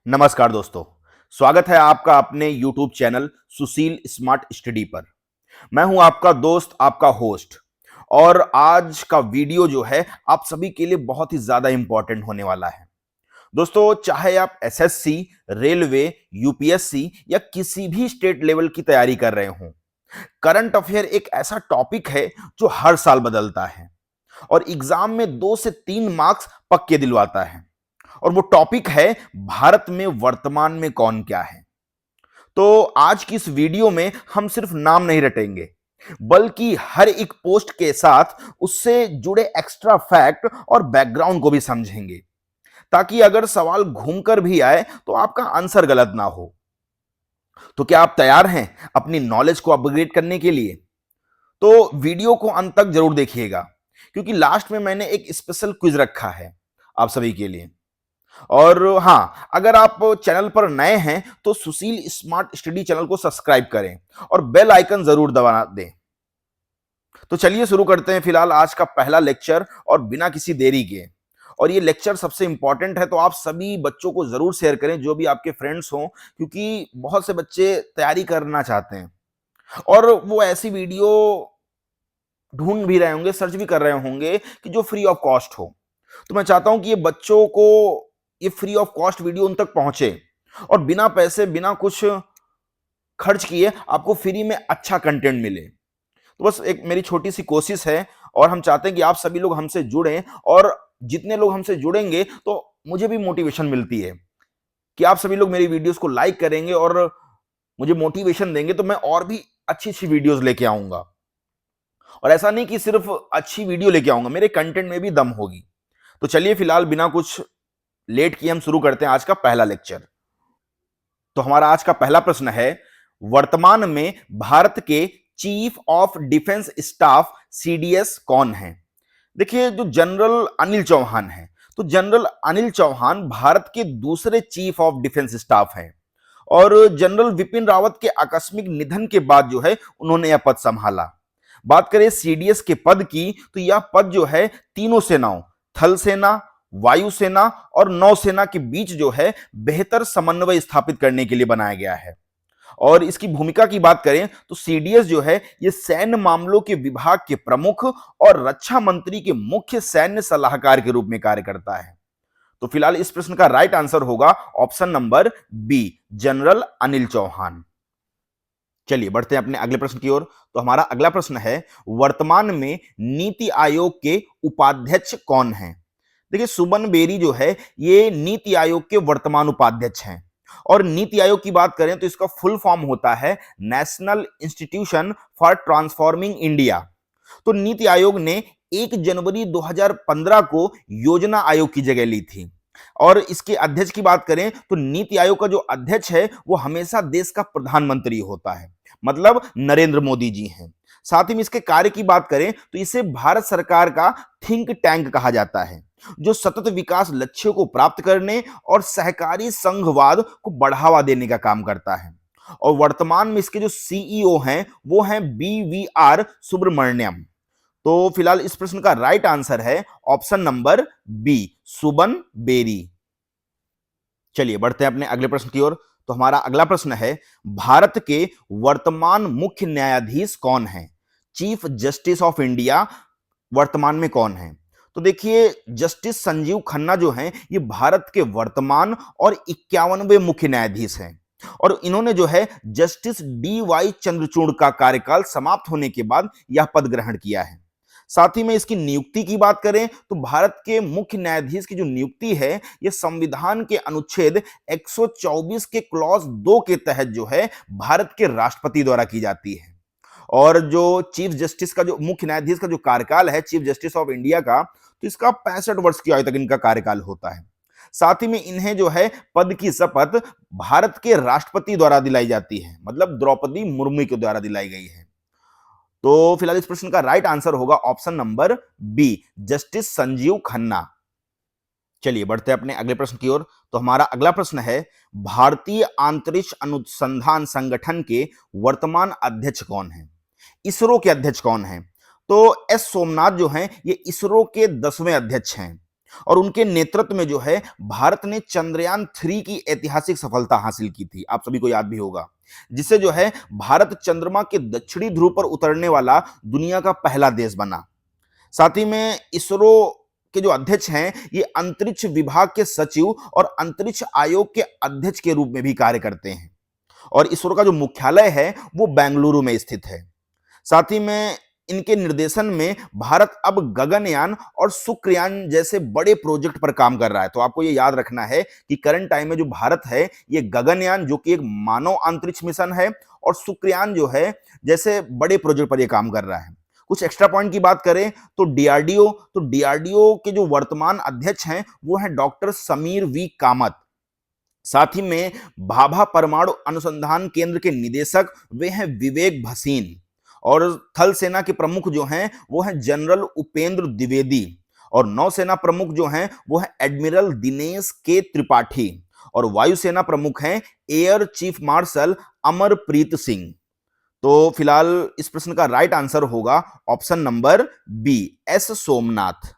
नमस्कार दोस्तों। स्वागत है आपका अपने YouTube चैनल सुशील स्मार्ट स्टडी पर। मैं हूं आपका दोस्त, आपका होस्ट। और आज का वीडियो जो है आप सभी के लिए बहुत ही ज्यादा इंपॉर्टेंट होने वाला है। दोस्तों, चाहे आप एसएससी, रेलवे, यूपीएससी या किसी भी स्टेट लेवल की तैयारी कर रहे हो, करंट अफेयर एक ऐसा टॉपिक है जो हर साल बदलता है और एग्जाम में 2 से 3 मार्क्स पक्के दिलवाता है। और वो टॉपिक है भारत में वर्तमान में कौन क्या है। तो आज की इस वीडियो में हम सिर्फ नाम नहीं रटेंगे, बल्कि हर एक पोस्ट के साथ उससे जुड़े एक्स्ट्रा फैक्ट और बैकग्राउंड को भी समझेंगे, ताकि अगर सवाल घूमकर भी आए तो आपका आंसर गलत ना हो। तो क्या आप तैयार हैं अपनी नॉलेज को अपग्रेड करने के लिए? तो वीडियो को अंत तक जरूर देखिएगा, क्योंकि लास्ट में मैंने एक स्पेशल क्विज रखा है आप सभी के लिए। और हाँ, अगर आप चैनल पर नए हैं तो सुशील स्मार्ट स्टडी चैनल को सब्सक्राइब करें और बेल आइकन जरूर दबा दें। तो चलिए शुरू करते हैं फिलहाल आज का पहला लेक्चर और बिना किसी देरी के। और ये लेक्चर सबसे इंपॉर्टेंट है, तो आप सभी बच्चों को जरूर शेयर करें, जो भी आपके फ्रेंड्स हों, क्योंकि बहुत से बच्चे तैयारी करना चाहते हैं और वो ऐसी वीडियो ढूंढ भी रहे होंगे, सर्च भी कर रहे होंगे कि जो फ्री ऑफ कॉस्ट हो। तो मैं चाहता हूं कि ये बच्चों को ये फ्री ऑफ कॉस्ट वीडियो उन तक पहुंचे और बिना पैसे, बिना कुछ खर्च किए आपको फ्री में अच्छा कंटेंट मिले। तो बस एक मेरी छोटी सी कोशिश है और हम चाहते हैं कि आप सभी लोग हमसे जुड़ें, और जितने लोग हमसे जुड़ेंगे तो मुझे भी मोटिवेशन मिलती है कि आप सभी लोग मेरी वीडियोस को लाइक करेंगे और मुझे मोटिवेशन देंगे, तो मैं और भी अच्छी अच्छी वीडियोस लेके आऊंगा। और ऐसा नहीं कि सिर्फ अच्छी वीडियो लेके आऊंगा, मेरे कंटेंट में भी दम होगी। तो चलिए फिलहाल बिना कुछ लेट किए हम शुरू करते हैं आज का पहला लेक्चर। तो हमारा आज का पहला प्रश्न है, वर्तमान में भारत के chief of defence staff CDS कौन है? देखिए, जो जनरल अनिल चौहान है, तो जनरल अनिल चौहान भारत के दूसरे चीफ ऑफ डिफेंस स्टाफ हैं। और जनरल विपिन रावत के आकस्मिक निधन के बाद जो है उन्होंने यह पद संभाला। बात करें सीडीएस के पद की, तो यह पद जो है तीनों सेनाओं, थल सेना, वायुसेना और नौसेना के बीच जो है बेहतर समन्वय स्थापित करने के लिए बनाया गया है। और इसकी भूमिका की बात करें तो सीडीएस जो है ये सैन्य मामलों के विभाग के प्रमुख और रक्षा मंत्री के मुख्य सैन्य सलाहकार के रूप में कार्य करता है। तो फिलहाल इस प्रश्न का राइट आंसर होगा option number B, general Anil Chauhan. चलिए बढ़ते हैं अपने अगले प्रश्न की ओर। तो हमारा अगला प्रश्न है, वर्तमान में नीति आयोग के उपाध्यक्ष कौन हैं? देखिए, सुमन बेरी जो है ये नीति आयोग के वर्तमान उपाध्यक्ष हैं। और नीति आयोग की बात करें तो इसका फुल फॉर्म होता है national institution for transforming India. तो नीति आयोग ने 1 जनवरी 2015 को योजना आयोग की जगह ली थी। और इसके अध्यक्ष की बात करें तो नीति आयोग का जो अध्यक्ष है वो हमेशा देश का प्रधानमंत्री होता है, मतलब नरेंद्र मोदी जी हैं। साथ ही में इसके कार्य की बात करें तो इसे भारत सरकार का थिंक टैंक कहा जाता है, जो सतत विकास लक्ष्यों को प्राप्त करने और सहकारी संघवाद को बढ़ावा देने का काम करता है। और वर्तमान में इसके जो सीईओ हैं वो हैं बीवीआर सुब्रमण्यम। तो फिलहाल इस प्रश्न का राइट आंसर है ऑप्शन नंबर बी, सुबन बेरी। चलिए बढ़ते हैं अपने अगले प्रश्न की ओर। तो हमारा अगला प्रश्न है, भारत के वर्तमान मुख्य न्यायाधीश कौन है? चीफ जस्टिस ऑफ इंडिया वर्तमान में कौन है? तो देखिए, जस्टिस संजीव खन्ना जो हैं ये भारत के वर्तमान और 51वें मुख्य न्यायाधीश हैं। और इन्होंने जो है जस्टिस डी वाई चंद्रचूड़ का कार्यकाल समाप्त होने के बाद यह पद ग्रहण किया है। साथ ही में इसकी नियुक्ति की बात करें तो भारत के मुख्य न्यायाधीश की जो नियुक्ति है यह संविधान के अनुच्छेद 124 के क्लॉज 2 के तहत जो है भारत के राष्ट्रपति द्वारा की जाती है। और जो चीफ जस्टिस का, जो मुख्य न्यायाधीश का जो कार्यकाल है चीफ जस्टिस ऑफ इंडिया का, तो इसका 65 वर्ष की आयु तक इनका कार्यकाल होता है। साथ ही में इन्हें जो है पद की शपथ भारत के राष्ट्रपति द्वारा दिलाई जाती है, मतलब द्रौपदी मुर्मू के द्वारा दिलाई गई है। तो फिलहाल इस प्रश्न का राइट आंसर होगा option number B, justice Sanjiv Khanna. चलिए बढ़ते हैं अपने अगले प्रश्न की ओर। तो हमारा अगला प्रश्न है, भारतीय अंतरिक्ष अनुसंधान संगठन के वर्तमान अध्यक्ष कौन है? इसरो के अध्यक्ष कौन हैं? तो एस सोमनाथ जो हैं ये इसरो के 10वें अध्यक्ष हैं। और उनके नेतृत्व में जो है भारत ने चंद्रयान 3 की ऐतिहासिक सफलता हासिल की थी, आप सभी को याद भी होगा, जिससे जो है भारत चंद्रमा के दक्षिणी ध्रुव पर उतरने वाला दुनिया का पहला देश बना। साथ ही में इसरो के जो अध्यक्ष हैं ये अंतरिक्ष विभाग के सचिव और अंतरिक्ष आयोग के अध्यक्ष के रूप में भी कार्य करते हैं। और इसरो का जो मुख्यालय है वो बेंगलुरु में स्थित है। साथ ही में इनके निर्देशन में भारत अब गगनयान और शुक्रयान जैसे बड़े प्रोजेक्ट पर काम कर रहा है। तो आपको ये याद रखना है कि करंट टाइम में जो भारत है ये गगनयान जो कि एक मानव अंतरिक्ष मिशन है और शुक्रयान जो है जैसे बड़े प्रोजेक्ट पर ये काम कर रहा है। कुछ एक्स्ट्रा पॉइंट की बात करें तो डीआरडीओ के जो वर्तमान अध्यक्ष हैं वो है डॉक्टर समीर वी कामत। साथ ही में भाभा परमाणु अनुसंधान केंद्र के निदेशक वे हैं विवेक भसीन। और थल सेना के प्रमुख जो हैं वो हैं जनरल उपेंद्र द्विवेदी। और नौसेना प्रमुख जो हैं वो है एडमिरल दिनेश के त्रिपाठी। और वायुसेना प्रमुख हैं air chief marshal Amarpreet Singh. तो फिलहाल इस प्रश्न का राइट आंसर होगा option number B, S Somnath.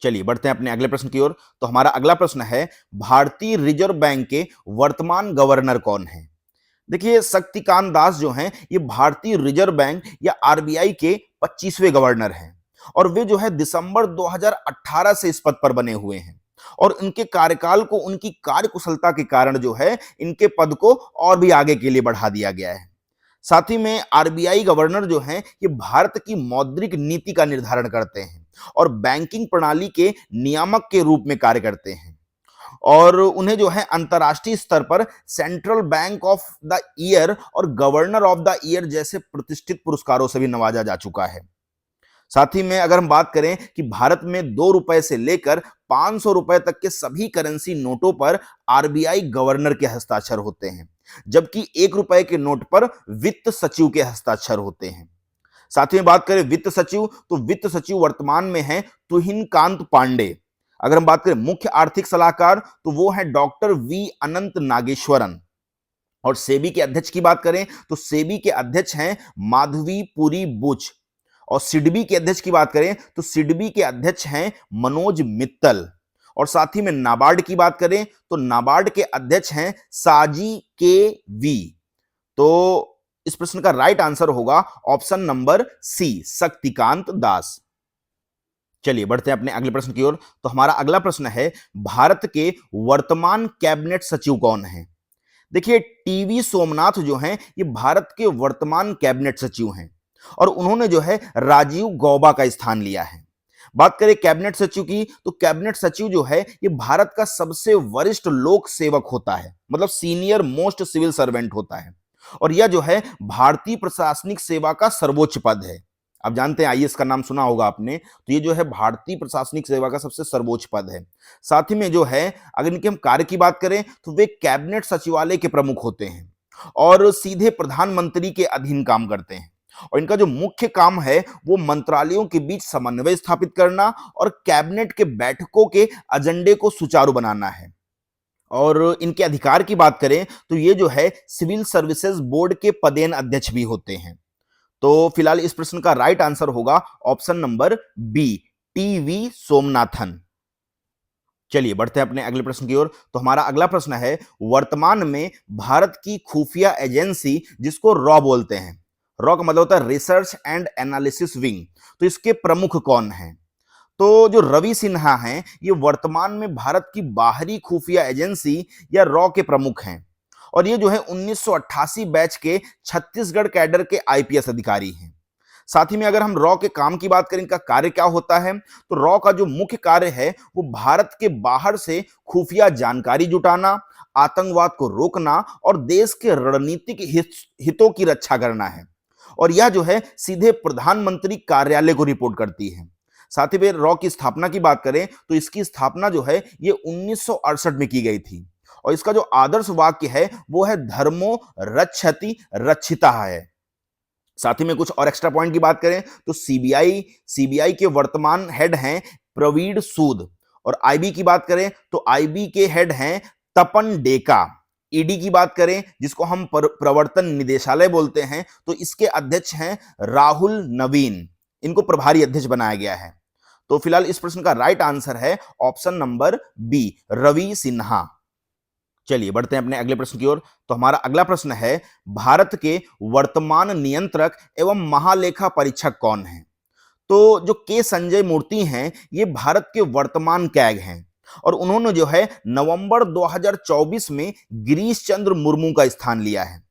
चलिए बढ़ते हैं अपने अगले प्रश्न की ओर। तो हमारा अगला प्रश्न है भारतीय रिजर्व बैंक के वर्तमान गवर्नर कौन है। देखिए शक्तिकांत दास जो हैं ये भारतीय रिजर्व बैंक या आरबीआई के 25वें गवर्नर हैं और वे जो है दिसंबर 2018 से इस पद पर बने हुए हैं। और इनके कार्यकाल को उनकी कार्यकुशलता के कारण जो है इनके पद को और भी आगे के लिए बढ़ा दिया गया है। साथ ही में आरबीआई गवर्नर जो हैं ये भारत की मौद्रिक नीति का निर्धारण करते हैं और बैंकिंग प्रणाली के नियामक के रूप में कार्य करते हैं। और उन्हें जो है अंतर्राष्ट्रीय स्तर पर central bank of the year और गवर्नर ऑफ द ईयर जैसे प्रतिष्ठित पुरस्कारों से भी नवाजा जा चुका है। साथ ही में अगर हम बात करें कि भारत में 2 रुपए से लेकर 500 रुपए तक के सभी करेंसी नोटों पर आरबीआई गवर्नर के हस्ताक्षर होते हैं, जबकि 1 रुपए के नोट पर वित्त सचिव के हस्ताक्षर होते हैं। साथ ही में बात करें वित्त सचिव तो वित्त सचिव वर्तमान में है तुहिन कांत पांडे। अगर हम बात करें मुख्य आर्थिक सलाहकार तो वो है डॉक्टर वी अनंत नागेश्वरन। और सेबी के अध्यक्ष की बात करें तो सेबी के अध्यक्ष हैं माधवी पुरी बुच। और सिडबी के अध्यक्ष की बात करें तो सिडबी के अध्यक्ष हैं मनोज मित्तल। और साथ ही में नाबार्ड की बात करें तो नाबार्ड के अध्यक्ष हैं साजी के वी। तो इस प्रश्न का राइट आंसर होगा ऑप्शन नंबर सी, शक्तिकांत दास। चलिए बढ़ते हैं अपने अगले प्रश्न की ओर। तो हमारा अगला प्रश्न है भारत के वर्तमान कैबिनेट सचिव कौन हैं। देखिए टीवी सोमनाथ जो हैं ये भारत के वर्तमान कैबिनेट सचिव हैं और उन्होंने जो है राजीव गौबा का स्थान लिया है। बात करें कैबिनेट सचिव की तो कैबिनेट सचिव जो है ये भारत का सबसे वरिष्ठ लोक सेवक होता है, मतलब सीनियर मोस्ट सिविल सर्वेंट होता है। और यह जो है भारतीय प्रशासनिक सेवा का सर्वोच्च पद है। आप जानते हैं आईएएस का नाम सुना होगा आपने, तो ये जो है भारतीय प्रशासनिक सेवा का सबसे सर्वोच्च पद है। साथ ही में जो है अगर इनके हम कार्य की बात करें तो वे कैबिनेट सचिवालय के प्रमुख होते हैं और सीधे प्रधानमंत्री के अधीन काम करते हैं। और इनका जो मुख्य काम है वो मंत्रालयों के बीच समन्वय स्थापित करना और कैबिनेट के बैठकों के एजेंडे को सुचारू बनाना है। और इनके अधिकार की बात करें तो ये जो है सिविल सर्विसेज बोर्ड के पदेन अध्यक्ष भी होते हैं। तो फिलहाल इस प्रश्न का राइट आंसर होगा option number B, T V Somanathan. चलिए बढ़ते हैं अपने अगले प्रश्न की ओर। तो हमारा अगला प्रश्न है वर्तमान में भारत की खुफिया एजेंसी जिसको रॉ बोलते हैं, रॉ का मतलब होता है रिसर्च एंड एनालिसिस विंग, तो इसके प्रमुख कौन हैं। तो जो रवि सिन्हा हैं ये वर्तमान में भारत की बाहरी खुफिया एजेंसी या रॉ के प्रमुख हैं और ये जो है 1988 बैच के छत्तीसगढ़ कैडर के आईपीएस अधिकारी हैं। साथ ही में अगर हम रॉ के काम की बात करें, इनका कार्य क्या होता है, तो रॉ का जो मुख्य कार्य है वो भारत के बाहर से खुफिया जानकारी जुटाना, आतंकवाद को रोकना और देश के रणनीतिक हितों की रक्षा करना है। और यह जो है सीधे प्रधानमंत्री कार्यालय को रिपोर्ट करती है। साथ ही में रॉ की स्थापना की बात करें तो इसकी स्थापना जो है ये 1968 में की गई थी और इसका जो आदर्श वाक्य है वो है धर्मो रक्षति रक्षिता है। साथ ही में कुछ और एक्स्ट्रा पॉइंट की बात करें तो सीबीआई के वर्तमान हेड हैं प्रवीण सूद। और आईबी की बात करें तो आईबी के हेड हैं तपन डेका। ईडी की बात करें जिसको हम प्रवर्तन निदेशालय बोलते हैं तो इसके अध्यक्ष हैं राहुल नवीन, इनको प्रभारी अध्यक्ष बनाया गया है। तो फिलहाल इस प्रश्न का राइट आंसर है option number B, Ravi Sinha. चलिए बढ़ते हैं अपने अगले प्रश्न की ओर। तो हमारा अगला प्रश्न है, भारत के वर्तमान नियंत्रक एवं महालेखा परीक्षक कौन है? तो जो के संजय मूर्ति हैं, ये भारत के वर्तमान कैग हैं और उन्होंने जो है नवंबर 2024 में गिरीश चंद्र मुर्मू का स्थान लिया है।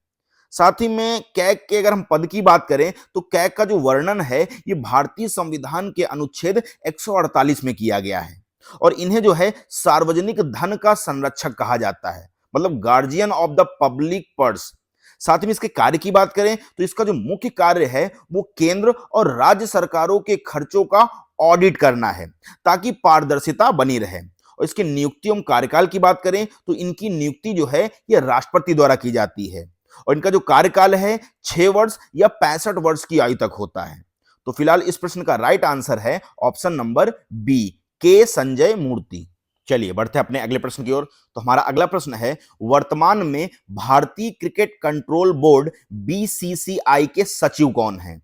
साथ ही में कैग के अगर हम पद की बात करें तो कैग का जो वर्णन है ये भारतीय संविधान के अनुच्छेद 148 में किया गया है और इन्हें जो है सार्वजनिक धन का संरक्षक कहा जाता है, मतलब guardian of the public purse. साथ में इसके कार्य की बात करें तो इसका जो मुख्य कार्य है वो केंद्र और राज्य सरकारों के खर्चों का ऑडिट करना है ताकि पारदर्शिता बनी रहे। और इसके नियुक्ति एवं कार्यकाल की बात करें तो इनकी नियुक्ति जो है यह राष्ट्रपति द्वारा की जाती है और इनका जो कार्यकाल है 6 वर्ष या 65 वर्ष की आयु तक होता है। तो फिलहाल इस प्रश्न का राइट आंसर है ऑप्शन नंबर बी, के संजय मूर्ति। चलिए बढ़ते हैं अपने अगले प्रश्न की ओर। तो हमारा अगला प्रश्न है, वर्तमान में भारतीय क्रिकेट कंट्रोल बोर्ड बीसीसीआई के सचिव कौन हैं?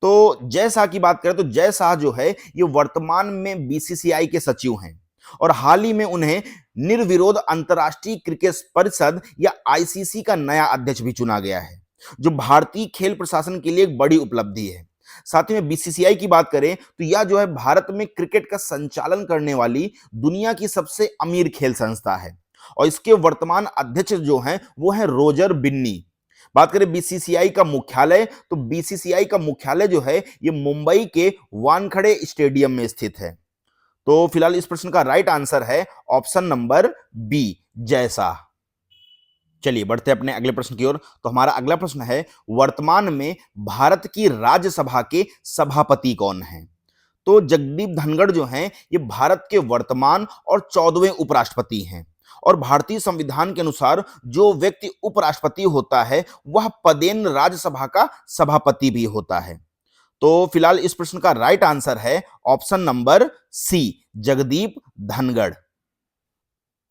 तो जय शाह की बात करें तो जय शाह जो है ये वर्तमान में बीसीसीआई के सचिव हैं और हाल ही में उन्हें निर्विरोध अंतर्राष्ट्रीय क्रिकेट परिषद या आईसीसी का नया अध्यक्ष भी चुना गया है, जो भारतीय खेल प्रशासन के लिए एक बड़ी उपलब्धि है। साथ ही में बीसीसीआई की बात करें तो यह जो है भारत में क्रिकेट का संचालन करने वाली दुनिया की सबसे अमीर खेल संस्था है और इसके वर्तमान अध्यक्ष जो हैं वो है रोजर बिन्नी। बात करें बीसीसीआई का मुख्यालय तो बीसीसीआई का मुख्यालय जो है ये मुंबई के वानखड़े स्टेडियम में स्थित है। तो फिलहाल इस प्रश्न का राइट आंसर है option number B, Jay Shah. चलिए बढ़ते हैं अपने अगले प्रश्न की ओर। तो हमारा अगला प्रश्न है, वर्तमान में भारत की राज्यसभा के सभापति कौन हैं? तो जगदीप धनखड़ जो हैं ये भारत के वर्तमान और 14वें उपराष्ट्रपति हैं और भारतीय संविधान के अनुसार जो व्यक्ति उपराष्ट्रपति होता है वह पदेन राज्यसभा का सभापति भी होता है। तो फिलहाल इस प्रश्न का राइट आंसर है option number C, Jagdeep Dhankhar.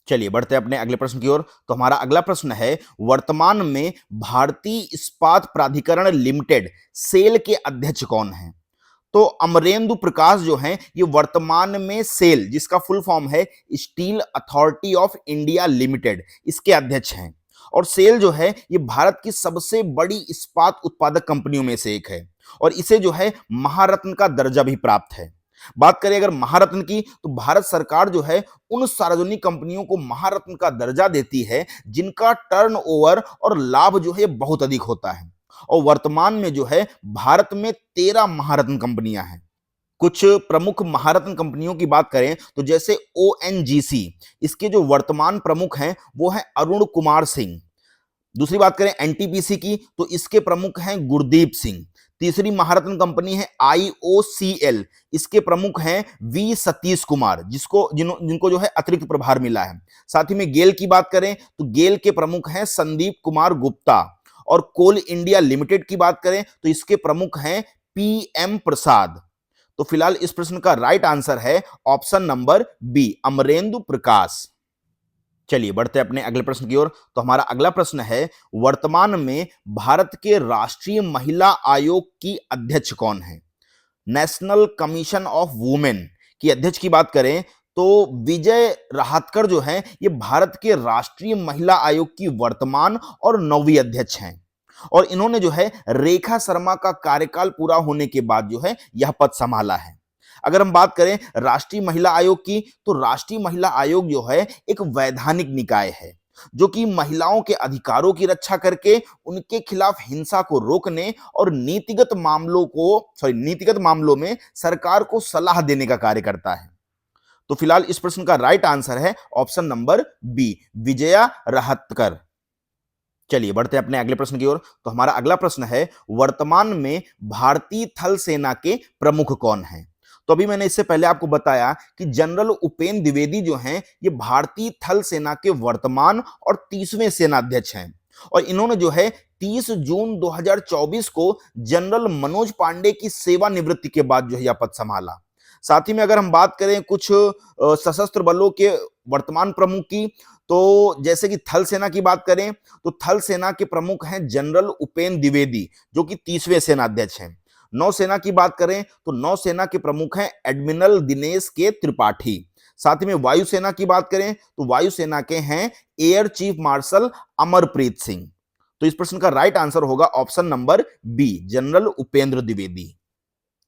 चलिए बढ़ते हैं अपने अगले प्रश्न की ओर। तो हमारा अगला प्रश्न है, वर्तमान में भारतीय इस्पात प्राधिकरण लिमिटेड सेल के अध्यक्ष कौन हैं? तो अमरेंदु प्रकाश जो हैं ये वर्तमान में सेल, जिसका फुल फॉर्म है steel authority of India limited, इसके अध्यक्ष हैं और सेल जो है ये भारत की सबसे बड़ी इस्पात उत्पादक कंपनियों में से एक है और इसे जो है महारत्न का दर्जा भी प्राप्त है। बात करें अगर महारत्न की तो भारत सरकार जो है उन सार्वजनिक कंपनियों को महारत्न का दर्जा देती है जिनका टर्नओवर और लाभ जो है बहुत अधिक होता है और वर्तमान में जो है भारत में 13 महारत्न कंपनियां हैं। कुछ प्रमुख महारत्न कंपनियों की बात करें तो जैसे ओएनजीसी, इसके जो वर्तमान प्रमुख हैं वो हैं अरुण कुमार सिंह। दूसरी बात करें एनटीपीसी की तो इसके प्रमुख हैं गुरदीप सिंह। तीसरी महारत्न कंपनी है आईओसीएल, इसके प्रमुख हैं वी सतीश कुमार, जिनको जो है अतिरिक्त प्रभार मिला है। साथ ही में गेल की बात करें तो गेल के प्रमुख हैं संदीप कुमार गुप्ता और कोल इंडिया लिमिटेड की बात करें तो इसके प्रमुख हैं पीएम प्रसाद। तो फिलहाल इस प्रश्न का राइट आंसर है ऑप्शन नंबर बी, अमरेंदु प्रकाश। चलिए बढ़ते हैं अपने अगले प्रश्न की ओर। तो हमारा अगला प्रश्न है, वर्तमान में भारत के राष्ट्रीय महिला आयोग की अध्यक्ष कौन है? नेशनल कमीशन ऑफ वुमेन की अध्यक्ष की बात करें तो विजय राहतकर जो हैं ये भारत के राष्ट्रीय महिला आयोग की वर्तमान और 9वीं अध्यक्ष हैं और इन्होंने जो है रेखा शर्मा का कार्यकाल पूरा होने के बाद जो है यह पद संभाला है। अगर हम बात करें राष्ट्रीय महिला आयोग की तो राष्ट्रीय महिला आयोग जो है एक वैधानिक निकाय है जो कि महिलाओं के अधिकारों की रक्षा करके उनके खिलाफ हिंसा को रोकने और नीतिगत मामलों में सरकार को सलाह देने का कार्य करता है। तो फिलहाल इस प्रश्न का राइट आंसर है option number B, Vijaya Rahatkar. चलिए बढ़ते हैं अपने अगले प्रश्न की ओर। तो हमारा अगला प्रश्न है, वर्तमान में भारतीय थल सेना के प्रमुख कौन हैं? तो अभी मैंने इससे पहले आपको बताया कि जनरल उपेंद्र द्विवेदी जो हैं ये भारतीय थल सेना के वर्तमान और 30वें सेनाध्यक्ष हैं और इन्होंने जो है 30 जून 2024 को जनरल मनोज पांडे की सेवानिवृत्ति के बाद जो है यह पद संभाला। साथ ही में अगर हम बात करें कुछ सशस्त्र बलों के वर्तमान प्रमुख की तो जैसे कि थल सेना की बात करें तो थल सेना के प्रमुख हैं जनरल उपेंद्र द्विवेदी जो कि 30वें सेनाध्यक्ष हैं। नौसेना की बात करें तो नौसेना के प्रमुख हैं एडमिरल दिनेश के त्रिपाठी। साथ ही में वायुसेना की बात करें तो वायुसेना के हैं air chief marshal Amarpreet Singh. तो इस प्रश्न का राइट आंसर होगा option number B, general Upendra Dwivedi.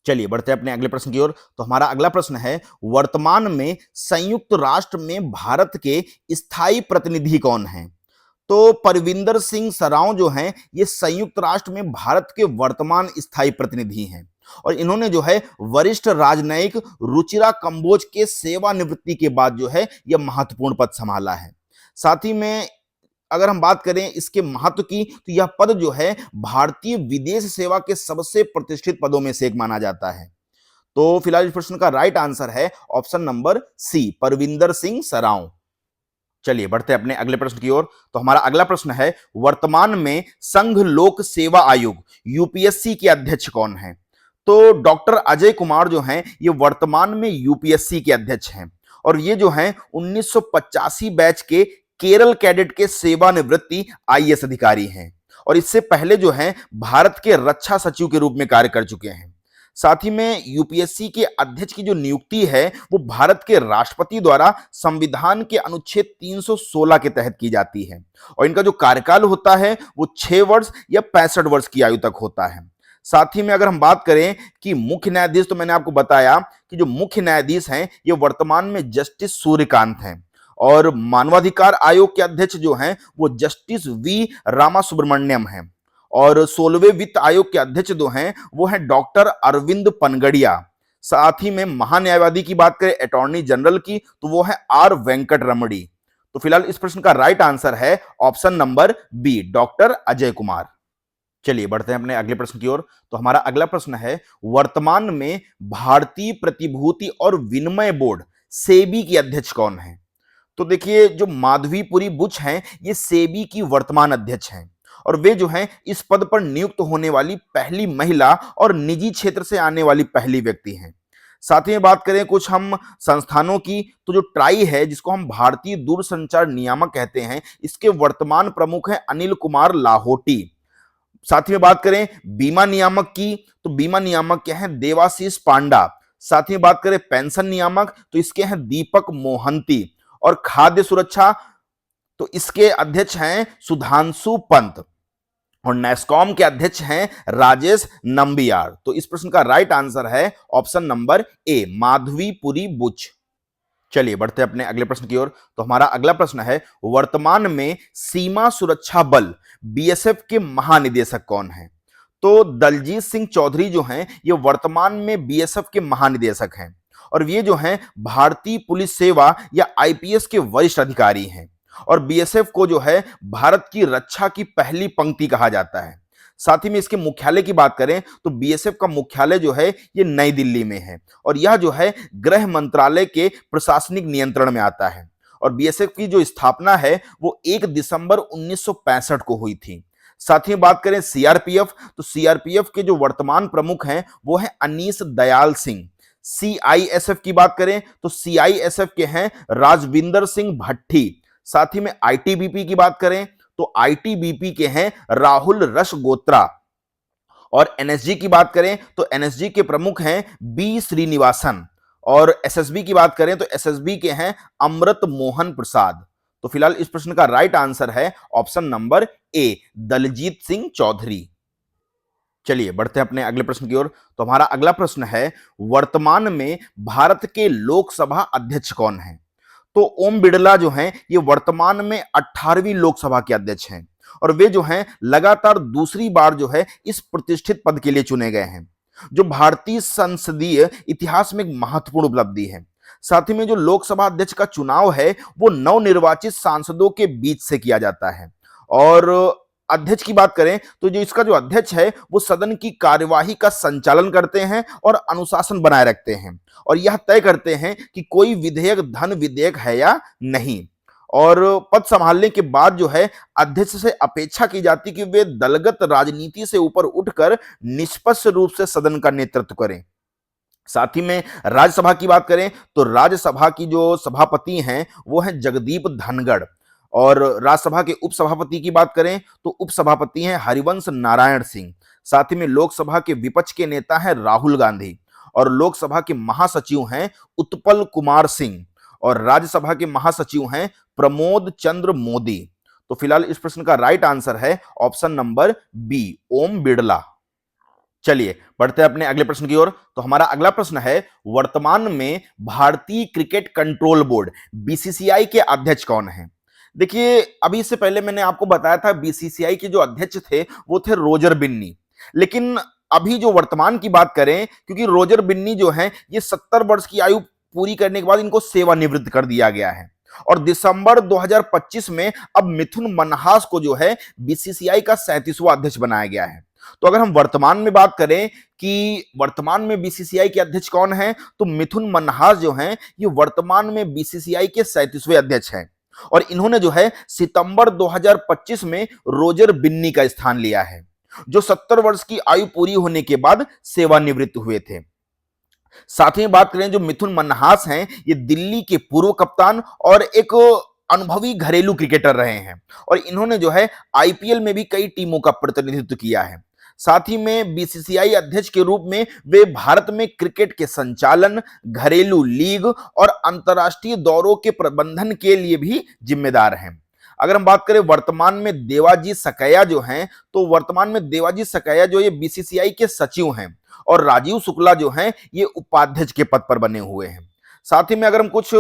चलिए बढ़ते हैं अपने अगले प्रश्न की ओर। तो हमारा अगला प्रश्न है, वर्तमान में संयुक्त राष्ट्र में भारत के स्थायी प्रतिनिधि कौन हैं? तो परविंदर सिंह सराव जो हैं ये संयुक्त राष्ट्र में भारत के वर्तमान स्थायी प्रतिनिधि हैं और इन्होंने जो है वरिष्ठ राजनयिक रुचिरा कंबोज के सेवानिवृत्ति के बाद जो है यह महत्वपूर्ण पद संभाला है। साथ ही में अगर हम बात करें इसके महत्व की तो यह पद जो है भारतीय विदेश सेवा के सबसे प्रतिष्ठित पदों में से एक माना जाता है। तो फिलहाल इस प्रश्न का राइट आंसर है option number C, Parvinder Singh Sarao. चलिए बढ़ते हैं अपने अगले प्रश्न की ओर। तो हमारा अगला प्रश्न है, वर्तमान में संघ लोक सेवा आयोग यूपीएससी के अध्यक्ष कौन है? तो डॉक्टर अजय कुमार जो हैं ये वर्तमान में यूपीएससी के अध्यक्ष हैं और ये जो हैं 1985 बैच के केरल कैडेट के सेवानिवृत्ति आईएएस अधिकारी हैं और इससे पहले जो हैं भारत के रक्षा सचिव के रूप में कार्य कर चुके हैं। साथ ही में यूपीएससी के अध्यक्ष की जो नियुक्ति है वो भारत के राष्ट्रपति द्वारा संविधान के अनुच्छेद 316 के तहत की जाती है और इनका जो कार्यकाल होता है वो 6 वर्ष या 65 वर्ष की आयु तक होता है। साथ ही में अगर हम बात करें कि मुख्य न्यायाधीश, तो मैंने आपको बताया कि जो मुख्य न्यायाधीश हैं ये वर्तमान में जस्टिस सूर्यकांत हैं और मानवाधिकार आयोग के अध्यक्ष जो हैं वो जस्टिस वी रामासुब्रमण्यम हैं और 16वें वित्त आयोग के अध्यक्ष जो हैं वो हैं डॉक्टर अरविंद पनगड़िया। साथ ही में महान्यायवादी की बात करें अटॉर्नी जनरल की तो वो है आर वेंकट रमणी। तो फिलहाल इस प्रश्न का राइट आंसर है option number B, doctor Ajay Kumar. चलिए बढ़ते हैं अपने अगले प्रश्न की ओर। तो हमारा अगला प्रश्न है, वर्तमान में भारतीय प्रतिभूति और विनिमय बोर्ड सेबी की अध्यक्ष कौन है? तो देखिए जो माधवीपुरी बुच हैं ये सेबी की वर्तमान अध्यक्ष हैं और वे जो हैं इस पद पर नियुक्त होने वाली पहली महिला और निजी क्षेत्र से आने वाली पहली व्यक्ति हैं। साथ ही में बात करें कुछ हम संस्थानों की तो जो ट्राई है जिसको हम भारतीय दूरसंचार नियामक कहते हैं इसके वर्तमान प्रमुख हैं अनिल कुमार लाहोटी। साथ ही में बात करें बीमा नियामक की तो बीमा नियामक के हैं देवाशीष पांडा। साथ ही में बात करें पेंशन नियामक तो इसके हैं दीपक मोहंती और खाद्य सुरक्षा तो इसके अध्यक्ष हैं सुधांशु पंत और नेस्कॉम के अध्यक्ष हैं राजेश नंबियार। तो इस प्रश्न का राइट आंसर है ऑप्शन नंबर ए, माधवीपुरी बुच। चलिए बढ़ते हैं अपने अगले प्रश्न की ओर। तो हमारा अगला प्रश्न है, वर्तमान में सीमा सुरक्षा बल बीएसएफ के महानिदेशक कौन हैं? तो दलजीत सिंह चौधरी जो हैं ये वर्तमान में बीएसएफ के महानिदेशक हैं और ये जो हैं भारतीय पुलिस सेवा या आईपीएस के वरिष्ठ अधिकारी हैं और बीएसएफ को जो है भारत की रक्षा की पहली पंक्ति कहा जाता है। साथ ही में इसके मुख्यालय की बात करें तो बीएसएफ का मुख्यालय जो है ये नई दिल्ली में है और यह जो है गृह मंत्रालय के प्रशासनिक नियंत्रण में आता है और बीएसएफ की जो स्थापना है वो 1 दिसंबर 1965 को हुई थी। साथ ही बात करें सीआरपीएफ तो सीआरपीएफ के जो वर्तमान प्रमुख हैं वो है अनीस दयाल सिंह। सीआईएसएफ की बात करें तो सीआईएसएफ के हैं राजविंदर सिंह भट्टी। साथ ही में आईटीबीपी की बात करें तो आईटीबीपी के हैं राहुल रसगोत्रा और एनएसजी की बात करें तो एनएसजी के प्रमुख हैं बी श्रीनिवासन और एसएसबी की बात करें तो एसएसबी के हैं अमृत मोहन प्रसाद। तो फिलहाल इस प्रश्न का राइट आंसर है option number A, Daljit Singh Chaudhary. चलिए बढ़ते हैं अपने अगले प्रश्न की ओर। तो हमारा अगला प्रश्न है, वर्तमान में भारत के लोकसभा अध्यक्ष कौन हैं? तो ओम बिड़ला जो हैं ये वर्तमान में 18वीं लोकसभा के अध्यक्ष हैं और वे जो हैं लगातार दूसरी बार जो है इस प्रतिष्ठित पद के लिए चुने गए हैं जो भारतीय संसदीय इतिहास में एक महत्वपूर्ण उपलब्धि है। साथ ही में जो लोकसभा अध्यक्ष का चुनाव है वो नवनिर्वाचित सांसदों के बीच से किया जाता है और अध्यक्ष की बात करें तो जो इसका जो अध्यक्ष है वो सदन की कार्यवाही का संचालन करते हैं और अनुशासन बनाए रखते हैं और यह तय करते हैं कि कोई विधेयक धन विधेयक है या नहीं। और पद संभालने के बाद जो है अध्यक्ष से अपेक्षा की जाती कि वे दलगत राजनीति से ऊपर उठकर निष्पक्ष रूप से सदन का नेतृत्व करें। साथ ही में राज्यसभा की बात करें तो राज्यसभा की जो सभापति हैं वो हैं जगदीप धनगढ़ और राज्यसभा के उपसभापति की बात करें तो उपसभापति हैं हरिवंश नारायण सिंह। साथ ही में लोकसभा के विपक्ष के नेता हैं राहुल गांधी, और लोकसभा के महासचिव हैं उत्पल कुमार सिंह, और राज्यसभा के महासचिव हैं प्रमोद चंद्र मोदी। तो फिलहाल इस प्रश्न का राइट आंसर है option number B, Om Birla. चलिए बढ़ते हैं अपने अगले प्रश्न की ओर। तो हमारा अगला प्रश्न है, वर्तमान में भारतीय क्रिकेट कंट्रोल बोर्ड बीसीसीआई के अध्यक्ष कौन हैं? देखिए, अभी इससे पहले मैंने आपको बताया था बीसीसीआई के जो अध्यक्ष थे वो थे रोजर बिन्नी, लेकिन अभी जो वर्तमान की बात करें, क्योंकि रोजर बिन्नी जो है ये 70 वर्ष की आयु पूरी करने के बाद इनको सेवानिवृत्त कर दिया गया है, और दिसंबर 2025 में अब मिथुन मन्हास को जो है बीसीसीआई का 37वां अध्यक्ष बनाया गया है। तो अगर हम वर्तमान में बात करें कि वर्तमान में बीसीसीआई के अध्यक्ष कौन हैं, तो मिथुन मन्हास जो हैं ये वर्तमान में बीसीसीआई के 37वें अध्यक्ष हैं, और इन्होंने जो है सितंबर 2025 में रोजर बिन्नी का स्थान लिया है, जो 70 वर्ष की आयु पूरी होने के बाद सेवानिवृत्त हुए थे। साथ ही बात करें जो मिथुन मन्हास हैं, ये दिल्ली के पूर्व कप्तान और एक अनुभवी घरेलू क्रिकेटर रहे हैं, और इन्होंने जो है आईपीएल में भी कई टीमों का प्रतिनिधित्व किया है। साथ ही में बीसीसीआई अध्यक्ष के रूप में वे भारत में क्रिकेट के संचालन, घरेलू लीग और अंतर्राष्ट्रीय दौरों के प्रबंधन के लिए भी जिम्मेदार हैं। अगर हम बात करें वर्तमान में देवाजी सकैया जो हैं, तो वर्तमान में देवाजी सकैया जो ये बीसीसीआई के सचिव हैं, और राजीव शुक्ला जो हैं ये उपाध्यक्ष के पद पर बने हुए हैं। साथ ही में अगर हम कुछ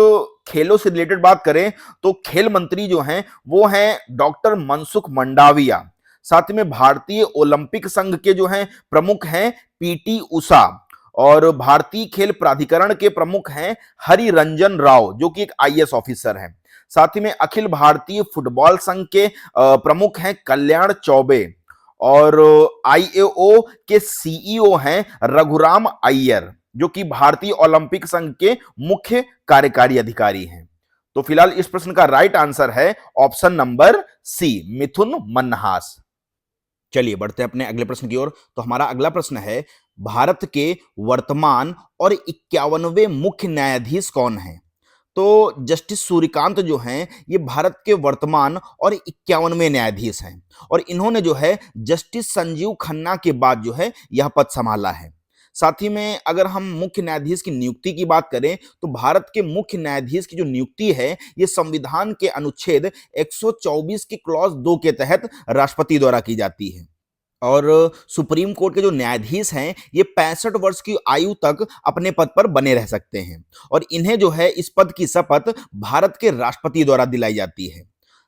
खेलों से रिलेटेड बात करें तो खेल मंत्री जो हैं वो हैं डॉक्टर मनसुख मंडाविया। साथ ही में भारतीय ओलंपिक संघ के जो हैं प्रमुख हैं पीटी उषा, और भारतीय खेल प्राधिकरण के प्रमुख हैं हरि रंजन राव जो कि एक आईएएस ऑफिसर हैं। साथ ही में अखिल भारतीय फुटबॉल संघ के प्रमुख हैं कल्याण चौबे, और आईएओ के सीईओ हैं रघुराम अय्यर जो कि भारतीय ओलंपिक संघ के मुख्य कार्यकारी अधिकारी हैं। तो फिलहाल इस प्रश्न का राइट आंसर है ऑप्शन नंबर सी, मिथुन मन्हास। चलिए बढ़ते हैं अपने अगले प्रश्न की ओर। तो हमारा अगला प्रश्न है, भारत के वर्तमान और 51वें मुख्य न्यायाधीश कौन हैं? तो जस्टिस सूर्यकांत जो हैं ये भारत के वर्तमान और 51वें न्यायाधीश हैं, और इन्होंने जो है जस्टिस संजीव खन्ना के बाद जो है यह पद संभाला है। साथ ही में अगर हम मुख्य न्यायाधीश की नियुक्ति की बात करें तो भारत के मुख्य न्यायाधीश की जो नियुक्ति है ये संविधान के अनुच्छेद 124 के क्लॉज 2 के तहत राष्ट्रपति द्वारा की जाती है, और सुप्रीम कोर्ट के जो न्यायाधीश हैं ये 65 वर्ष की आयु तक अपने पद पर बने रह सकते हैं, और इन्हें जो है इस पद की शपथ भारत के राष्ट्रपति द्वारा दिलाई जाती है।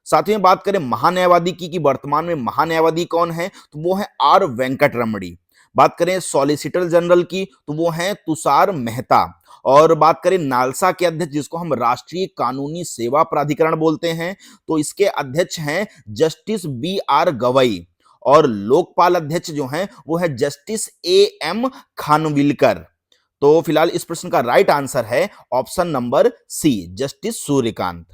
साथ ही में बात करें महान्यायवादी की कि वर्तमान में महान्यायवादी कौन है, तो वो है आर वेंकट रमणी। बात करें सॉलिसिटर जनरल की तो वो हैं तुषार मेहता, और बात करें नालसा के अध्यक्ष जिसको हम राष्ट्रीय कानूनी सेवा प्राधिकरण बोलते हैं, तो इसके अध्यक्ष हैं जस्टिस बी आर गवई, और लोकपाल अध्यक्ष जो हैं वो है जस्टिस ए एम खानविलकर। तो फिलहाल इस प्रश्न का राइट आंसर है option number C, justice Surya Kant.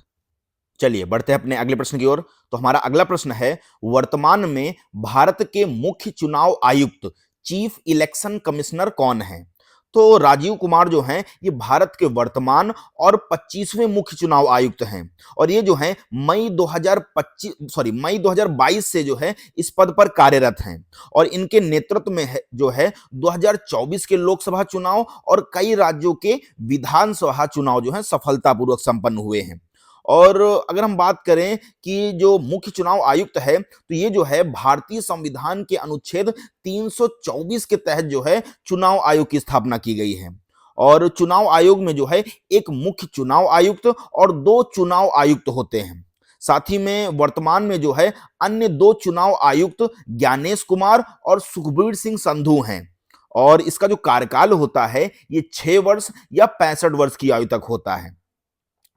चलिए बढ़ते हैं अपने अगले प्रश्न की ओर। तो हमारा अगला प्रश्न है, वर्तमान में भारत के मुख्य चुनाव आयुक्त चीफ इलेक्शन कमिश्नर कौन हैं? तो राजीव कुमार जो हैं ये भारत के वर्तमान और 25वें मुख्य चुनाव आयुक्त हैं, और ये जो हैं मई 2022 से जो है इस पद पर कार्यरत हैं, और इनके नेतृत्व में जो है 2024 के लोकसभा चुनाव और कई राज्यों के विधानसभा चुनाव जो है सफलतापूर्वक संपन्न हुए हैं। और अगर हम बात करें कि जो मुख्य चुनाव आयुक्त है तो ये जो है भारतीय संविधान के अनुच्छेद 324 के तहत जो है चुनाव आयोग की स्थापना की गई है, और चुनाव आयोग में जो है एक मुख्य चुनाव आयुक्त और 2 चुनाव आयुक्त होते हैं। साथ ही में वर्तमान में जो है अन्य 2 चुनाव आयुक्त ज्ञानेश कुमार और सुखबीर सिंह संधू हैं, और इसका जो कार्यकाल होता है ये 6 वर्ष या 65 वर्ष की आयु तक होता है।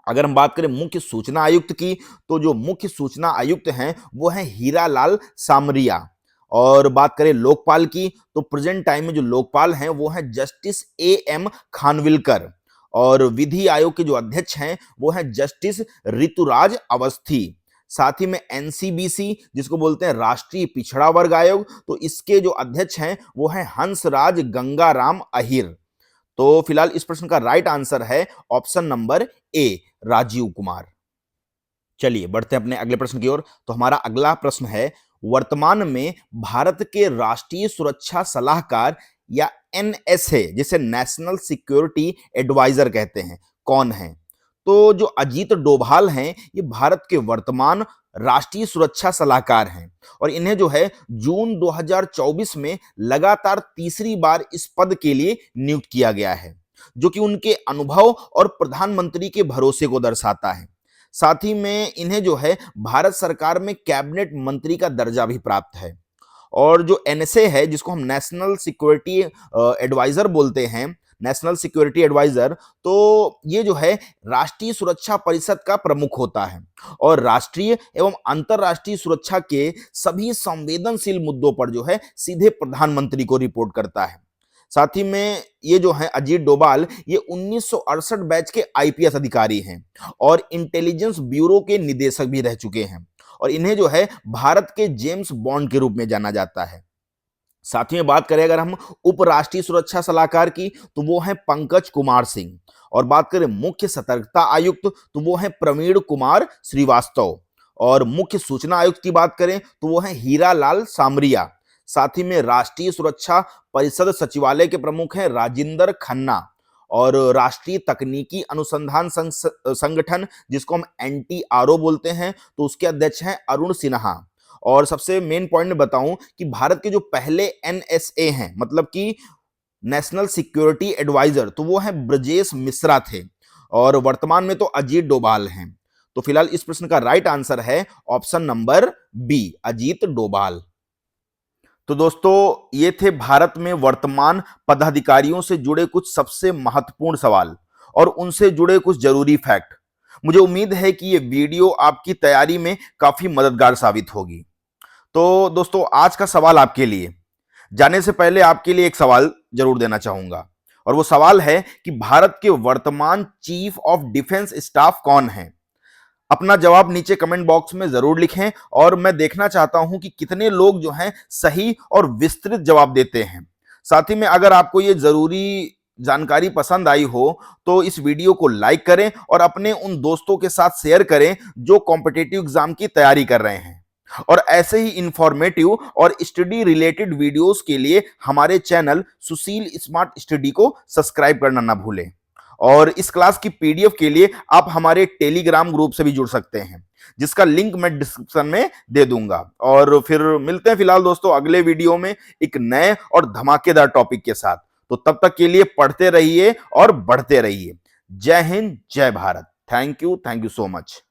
अगर हम बात करें मुख्य सूचना आयुक्त की तो जो मुख्य सूचना आयुक्त हैं वो हैं हीरालाल सामरिया, और बात करें लोकपाल की तो प्रेजेंट टाइम में जो लोकपाल हैं वो हैं जस्टिस ए एम खानविलकर, और विधि आयोग के जो अध्यक्ष हैं वो हैं जस्टिस ऋतुराज अवस्थी। साथ ही में एनसीबीसी जिसको बोलते हैं राष्ट्रीय पिछड़ा वर्ग आयोग, तो इसके जो अध्यक्ष हैं वो हैं हंसराज गंगाराम अहिर। तो फिलहाल इस प्रश्न का राइट आंसर है option number A, Rajiv Kumar. चलिए बढ़ते हैं अपने अगले प्रश्न की ओर। तो हमारा अगला प्रश्न है, वर्तमान में भारत के राष्ट्रीय सुरक्षा सलाहकार या एनएसए, जिसे नेशनल सिक्योरिटी एडवाइजर कहते हैं, कौन है? तो जो अजीत डोभाल हैं, ये भारत के वर्तमान राष्ट्रीय सुरक्षा सलाहकार हैं और इन्हें जो है जून 2024 में लगातार तीसरी बार इस पद के लिए नियुक्त किया गया है, जो कि उनके अनुभव और प्रधानमंत्री के भरोसे को दर्शाता है। साथ ही में इन्हें जो है भारत सरकार में कैबिनेट मंत्री का दर्जा भी प्राप्त है। और जो एनएसए है, जिसको हम नेशनल सिक्योरिटी एडवाइजर बोलते हैं, नेशनल सिक्योरिटी एडवाइजर, तो ये जो है राष्ट्रीय सुरक्षा परिषद का प्रमुख होता है और राष्ट्रीय एवं अंतर्राष्ट्रीय सुरक्षा के सभी संवेदनशील मुद्दों पर जो है सीधे प्रधानमंत्री को रिपोर्ट करता है। साथ ही में ये जो है अजीत डोभाल, ये 1968 बैच के आईपीएस अधिकारी हैं और इंटेलिजेंस ब्यूरो के निदेशक भी रह चुके हैं और इन्हें जो है भारत के जेम्स बॉन्ड के रूप में जाना जाता है। साथ ही में बात करें अगर हम उपराष्ट्रीय सुरक्षा सलाहकार की, तो वो है पंकज कुमार सिंह। और बात करें मुख्य सतर्कता आयुक्त, तो वो है प्रवीण कुमार श्रीवास्तव। और मुख्य सूचना आयुक्त की बात करें तो वो है हीरा लाल सामरिया। साथ ही में राष्ट्रीय सुरक्षा परिषद सचिवालय के प्रमुख हैं राजिंदर खन्ना। और राष्ट्रीय तकनीकी अनुसंधान संगठन, जिसको हम एनटीआरओ बोलते हैं, तो उसके अध्यक्ष हैं अरुण सिन्हा। और सबसे मेन पॉइंट में बताऊं कि भारत के जो पहले एनएसए हैं, मतलब कि नेशनल सिक्योरिटी एडवाइजर, तो वो हैं ब्रजेश मिश्रा थे और वर्तमान में तो अजीत डोभाल हैं। तो फिलहाल इस प्रश्न का राइट आंसर है option number B, Ajit Doval. तो दोस्तों ये थे भारत में वर्तमान पदाधिकारियों से जुड़े कुछ सबसे महत्वपूर्ण सवाल और उनसे जुड़े कुछ जरूरी फैक्ट। मुझे उम्मीद है कि ये वीडियो आपकी तैयारी में काफी मददगार साबित होगी। तो दोस्तों आज का सवाल आपके लिए, जाने से पहले आपके लिए एक सवाल जरूर देना चाहूंगा और वो सवाल है कि भारत के वर्तमान चीफ ऑफ डिफेंस स्टाफ कौन है? अपना जवाब नीचे कमेंट बॉक्स में जरूर लिखें और मैं देखना चाहता हूं कि कितने लोग जो हैं सही और विस्तृत जवाब देते हैं। साथ ही में अगर आपको ये जरूरी जानकारी पसंद आई हो तो इस वीडियो को लाइक करें और अपने उन दोस्तों के साथ शेयर करें जो कॉम्पिटिटिव एग्जाम की तैयारी कर रहे हैं। और ऐसे ही इंफॉर्मेटिव और स्टडी रिलेटेड वीडियोस के लिए हमारे चैनल सुशील स्मार्ट स्टडी को सब्सक्राइब करना ना भूलें। और इस क्लास की पीडीएफ के लिए आप हमारे टेलीग्राम ग्रुप से भी जुड़ सकते हैं, जिसका लिंक मैं डिस्क्रिप्शन में दे दूंगा। और फिर मिलते हैं फिलहाल दोस्तों अगले वीडियो में एक नए और धमाकेदार टॉपिक के साथ। तो तब तक के लिए पढ़ते रहिए और बढ़ते रहिए। जय हिंद, जय Bharat. Thank you so much.